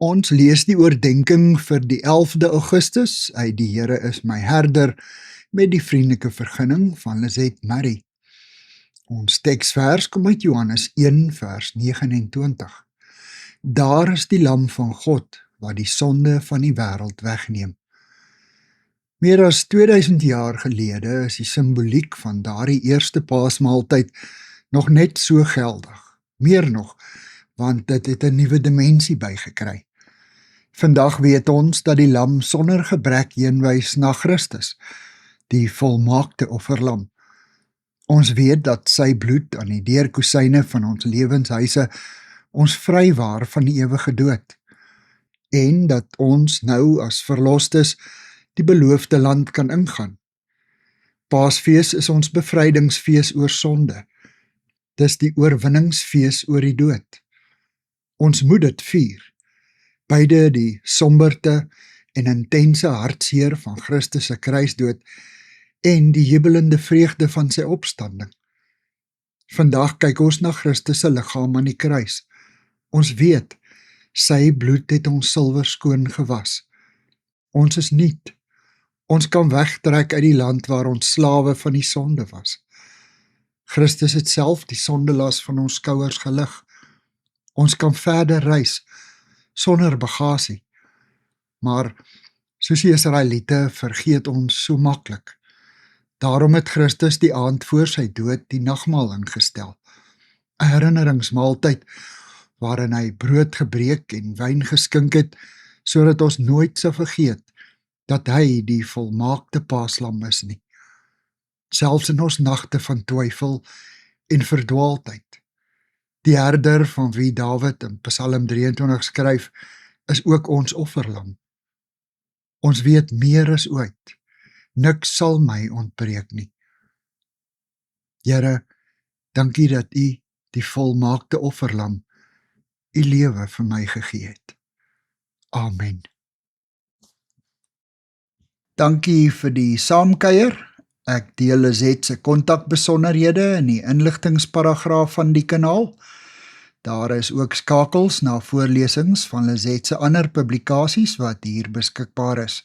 Ons lees die oordenking vir die 11de Augustus uit Die Here is my herder met die vriendelike vergunning van Lizet Murray. Ons teksvers kom uit Johannes 1 vers 29. Daar is die lam van God wat die sonde van die wêreld wegneem. Meer as 2000 jaar gelede is die simboliek van daardie eerste paasmaaltyd nog net so geldig. Meer nog, want dit het 'n nuwe dimensie bygekry. Vandag weet ons dat die lam sonder gebrek heenwys na Christus, die volmaakte offerlam. Ons weet dat sy bloed aan die deurkosyne van ons lewenshuise ons vrywaar van die ewige dood, en dat ons nou as verlostes die beloofde land kan ingaan. Paasfees is ons bevrydingsfees oor sonde. Dis die oorwinningsfees oor die dood. Ons moet dit vier. Beide die somberte en intense hartseer van Christus se kruisdood en die jubelende vreugde van sy opstanding. Vandag kyk ons na Christus se liggaam aan die kruis. Ons weet, sy bloed het ons silwer skoon gewas. Ons is nuut. Ons kan wegtrek uit die land waar ons slawe van die sonde was. Christus het self die sondelas van ons skouers gelig. Ons kan verder reis, sonder bagasie. Maar, soos die Israeliete, vergeet ons so maklik. Daarom het Christus die aand voor sy dood die nagmaal ingestel. 'n Herinneringsmaaltyd, waarin hy brood gebreek en wyn geskink het, sodat ons nooit sal vergeet, dat hy die volmaakte paaslam is nie. Selfs in ons nagte van twyfel en verdwaaldheid. Die herder van wie Dawid in Psalm 23 skryf, is ook ons offerlam. Ons weet meer as ooit, niks sal my ontbreek nie. Here, dankie dat U, die volmaakte offerlam, U lewe vir my gegee het. Amen. Dankie vir die saamkuier. Ek deel Lizet se kontakbesonderhede in die inligtingsparagraaf van die kanaal. Daar is ook skakels na voorlesings van Lizet se ander publikasies wat hier beskikbaar is.